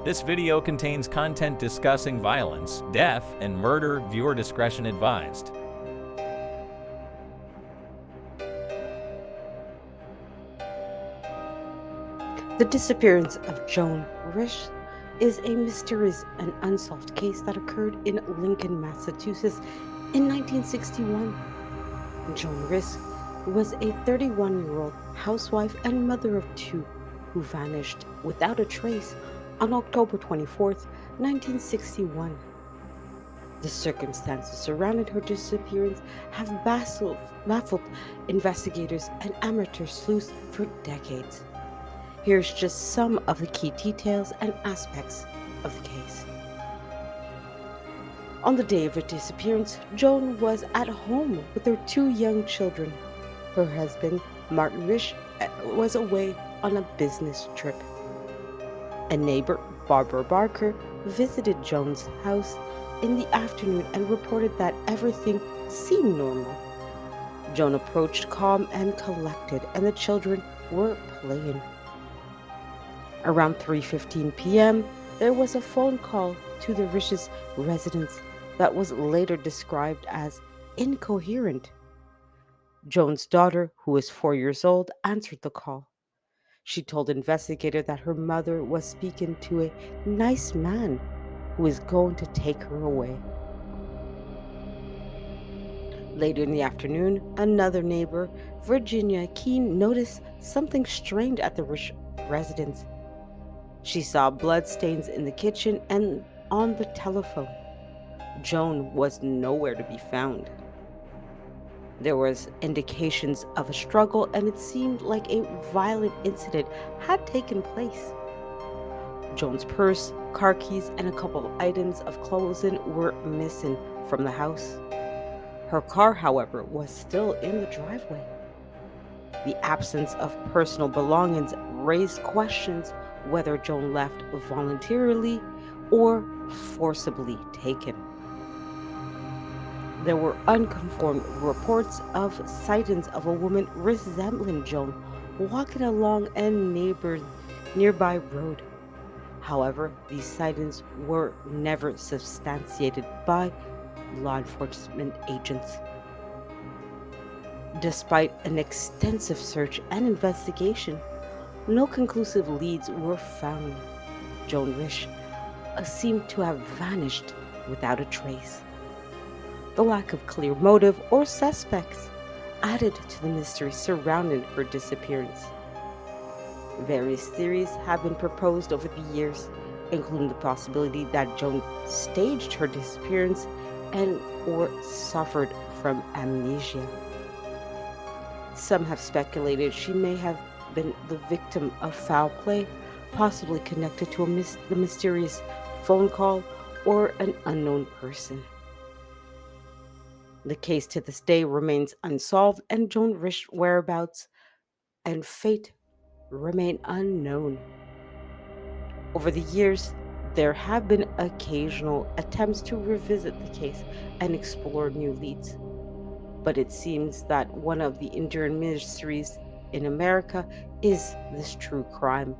This video contains content discussing violence, death, and murder. Viewer discretion advised. The disappearance of Joan Risch is a mysterious and unsolved case that occurred in Lincoln, Massachusetts in 1961. Joan Risch was a 31-year-old housewife and mother of two who vanished without a trace on October 24th, 1961. The circumstances surrounding her disappearance have baffled investigators and amateur sleuths for decades. Here's just some of the key details and aspects of the case. On the day of her disappearance, Joan was at home with her two young children. Her husband, Martin Risch, was away on a business trip. A neighbor, Barbara Barker, visited Joan's house in the afternoon and reported that everything seemed normal. Joan approached calm and collected, and the children were playing. Around 3:15 p.m., there was a phone call to the Risch's residence that was later described as incoherent. Joan's daughter, who was 4 years old, answered the call. She told investigators that her mother was speaking to a nice man who was going to take her away. Later in the afternoon, another neighbor, Virginia Keene, noticed something strange at the Risch residence. She saw blood stains in the kitchen and on the telephone. Joan was nowhere to be found. There was indications of a struggle, and it seemed like a violent incident had taken place. Joan's purse, car keys, and a couple of items of clothing were missing from the house. Her car, however, was still in the driveway. The absence of personal belongings raised questions whether Joan left voluntarily or forcibly taken. There were unconfirmed reports of sightings of a woman resembling Joan walking along a nearby road. However, these sightings were never substantiated by law enforcement agents. Despite an extensive search and investigation, no conclusive leads were found. Joan Risch seemed to have vanished without a trace. The lack of clear motive or suspects added to the mystery surrounding her disappearance. Various theories have been proposed over the years, including the possibility that Joan staged her disappearance and or suffered from amnesia. Some have speculated she may have been the victim of foul play, possibly connected to the mysterious phone call or an unknown person. The case to this day remains unsolved, and Joan Risch's whereabouts and fate remain unknown. Over the years, there have been occasional attempts to revisit the case and explore new leads. But it seems that one of the enduring mysteries in America is this true crime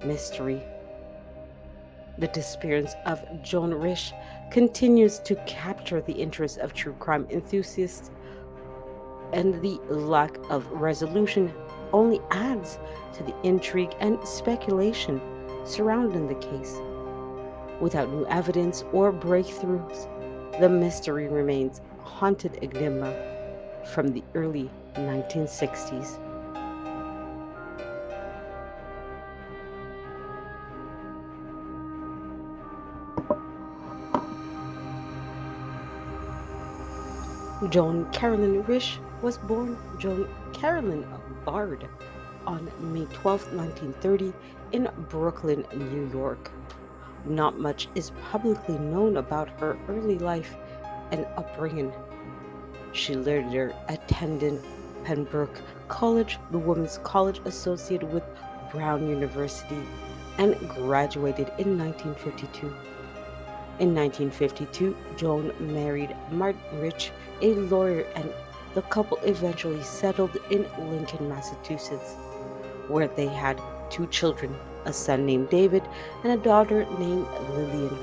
mystery. The disappearance of Joan Risch continues to capture the interest of true crime enthusiasts, and the lack of resolution only adds to the intrigue and speculation surrounding the case. Without new evidence or breakthroughs, the mystery remains a haunted enigma from the early 1960s. Joan Carolyn Risch was born Joan Carolyn Bard on May 12, 1930, in Brooklyn, New York. Not much is publicly known about her early life and upbringing. She later attended Pembroke College, the women's college associated with Brown University, and graduated in 1952. In 1952, Joan married Martin Risch, a lawyer, and the couple eventually settled in Lincoln, Massachusetts, where they had two children, a son named David, and a daughter named Lillian.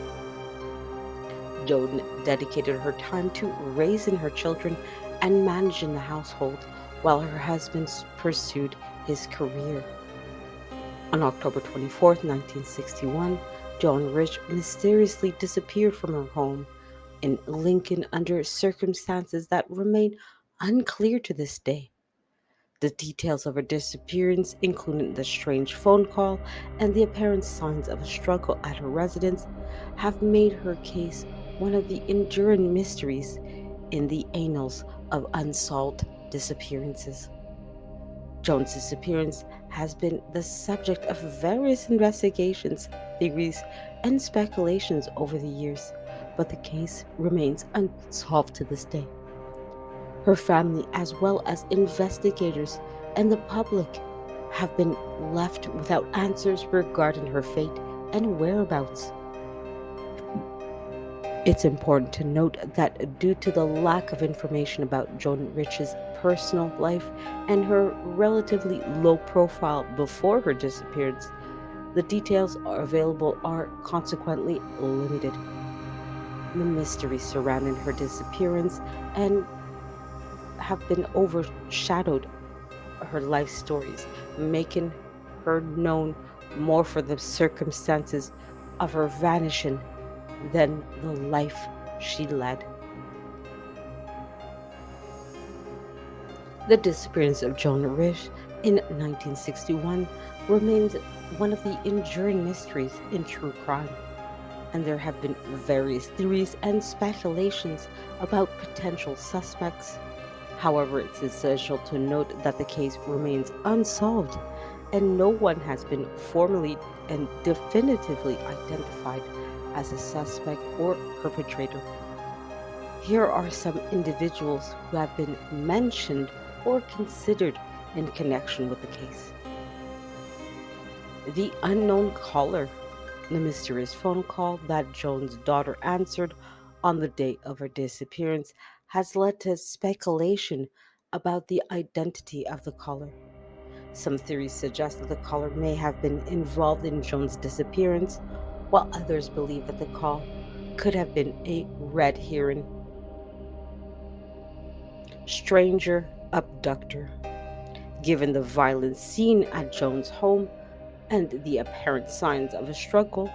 Joan dedicated her time to raising her children and managing the household while her husband pursued his career. On October 24th, 1961, Joan Risch mysteriously disappeared from her home in Lincoln under circumstances that remain unclear to this day. The details of her disappearance, including the strange phone call and the apparent signs of a struggle at her residence, have made her case one of the enduring mysteries in the annals of unsolved disappearances. Joan's disappearance has been the subject of various investigations, theories, and speculations over the years, but the case remains unsolved to this day. Her family, as well as investigators and the public, have been left without answers regarding her fate and whereabouts. It's important to note that due to the lack of information about Joan Rich's personal life and her relatively low profile before her disappearance, the details available are consequently limited. The mystery surrounding her disappearance and have been overshadowed her life stories, making her known more for the circumstances of her vanishing than the life she led. The disappearance of Joan Risch in 1961 remains one of the enduring mysteries in true crime, and there have been various theories and speculations about potential suspects. However, it's essential to note that the case remains unsolved and no one has been formally and definitively identified as a suspect or perpetrator. Here are some individuals who have been mentioned or considered in connection with the case. The unknown caller, the mysterious phone call that Joan's daughter answered on the day of her disappearance, has led to speculation about the identity of the caller. Some theories suggest that the caller may have been involved in Joan's disappearance, while others believe that the call could have been a red herring. Stranger abductor. Given the violence seen at Joan's home and the apparent signs of a struggle,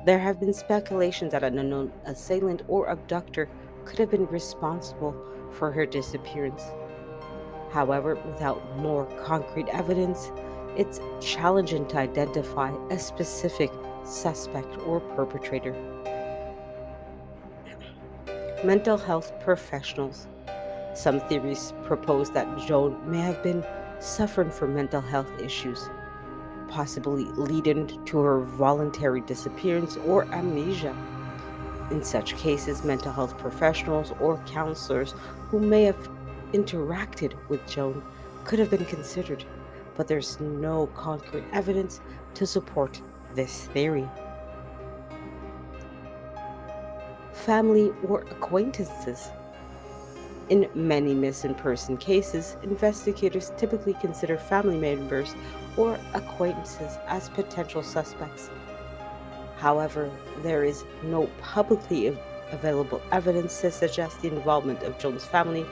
there have been speculations that an unknown assailant or abductor could have been responsible for her disappearance. However, without more concrete evidence, it's challenging to identify a specific suspect or perpetrator. Mental health professionals. Some theories propose that Joan may have been suffering from mental health issues, possibly leading to her voluntary disappearance or amnesia. In such cases, mental health professionals or counselors who may have interacted with Joan could have been considered, but there's no concrete evidence to support this theory. Family or acquaintances. In many missing person cases, investigators typically consider family members or acquaintances as potential suspects. However, there is no publicly available evidence to suggest the involvement of Joan's family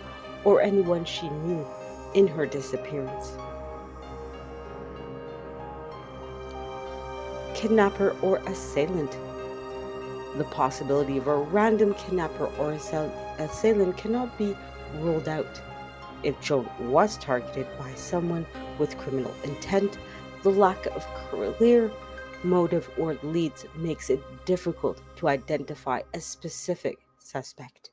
or anyone she knew in her disappearance. Kidnapper or assailant. The possibility of a random kidnapper or assailant cannot be ruled out. If Joan was targeted by someone with criminal intent, the lack of clear motive or leads makes it difficult to identify a specific suspect.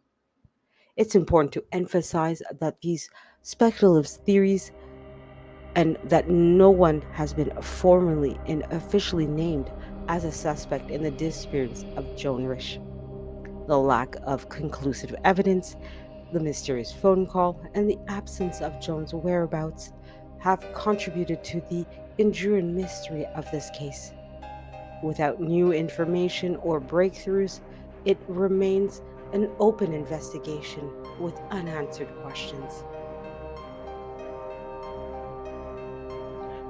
It's important to emphasize that these speculative theories and that no one has been formally and officially named as a suspect in the disappearance of Joan Risch. The lack of conclusive evidence, the mysterious phone call, and the absence of Joan's whereabouts have contributed to the enduring mystery of this case. Without new information or breakthroughs, it remains an open investigation with unanswered questions.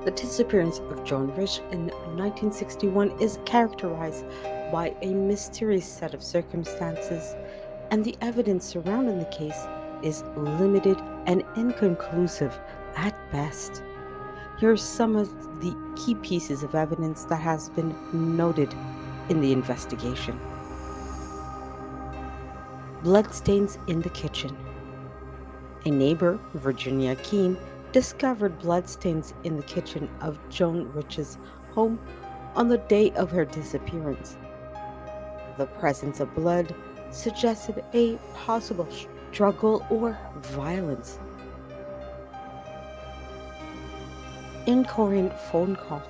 The disappearance of Joan Risch in 1961 is characterized by a mysterious set of circumstances, and the evidence surrounding the case is limited and inconclusive at best. Here are some of the key pieces of evidence that has been noted in the investigation. Bloodstains in the kitchen. A neighbor, Virginia Keene, discovered bloodstains in the kitchen of Joan Rich's home on the day of her disappearance. The presence of blood suggested a possible struggle or violence. Incoherent phone call.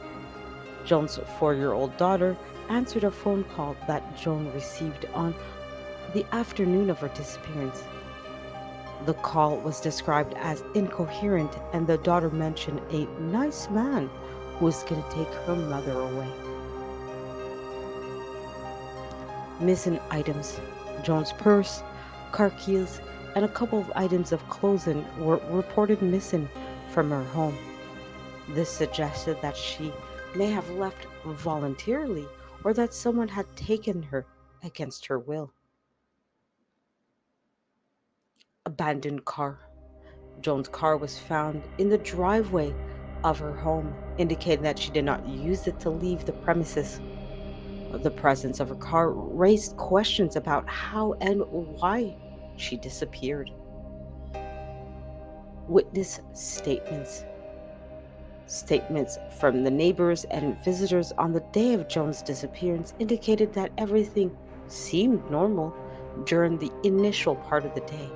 Joan's 4-year-old daughter answered a phone call that Joan received on the afternoon of her disappearance. The call was described as incoherent, and the daughter mentioned a nice man who was going to take her mother away. Missing items. Joan's purse, car keys, and a couple of items of clothing were reported missing from her home. This suggested that she may have left voluntarily or that someone had taken her against her will. Abandoned car. Joan's car was found in the driveway of her home, indicating that she did not use it to leave the premises. The presence of her car raised questions about how and why she disappeared. Witness statements. Statements from the neighbors and visitors on the day of Joan's disappearance indicated that everything seemed normal during the initial part of the day.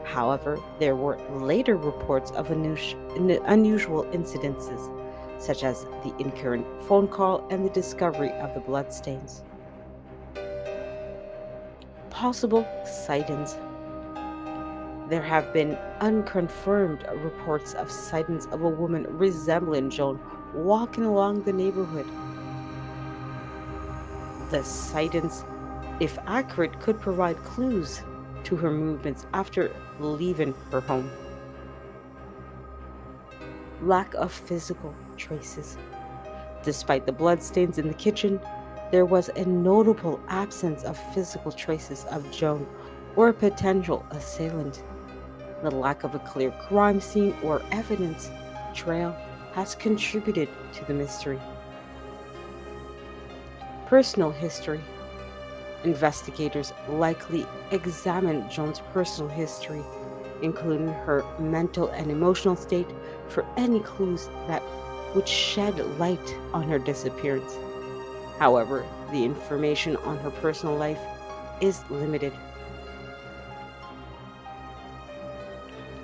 However, there were later reports of unusual incidences, such as the incoherent phone call and the discovery of the bloodstains. Possible sightings. There have been unconfirmed reports of sightings of a woman resembling Joan walking along the neighborhood. The sightings, if accurate, could provide clues to her movements after leaving her home. Lack of physical traces. Despite the bloodstains in the kitchen, there was a notable absence of physical traces of Joan or a potential assailant. The lack of a clear crime scene or evidence trail has contributed to the mystery. Personal history. Investigators likely examined Joan's personal history, including her mental and emotional state, for any clues that would shed light on her disappearance. However, the information on her personal life is limited.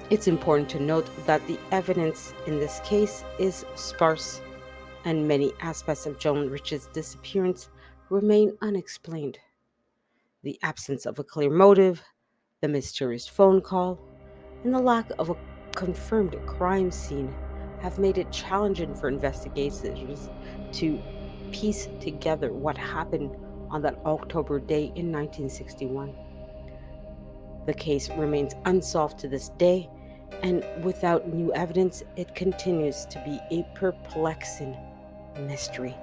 It's important to note that the evidence in this case is sparse, and many aspects of Joan Rich's disappearance remain unexplained. The absence of a clear motive, the mysterious phone call, and the lack of a confirmed crime scene have made it challenging for investigators to piece together what happened on that October day in 1961. The case remains unsolved to this day, and without new evidence, it continues to be a perplexing mystery.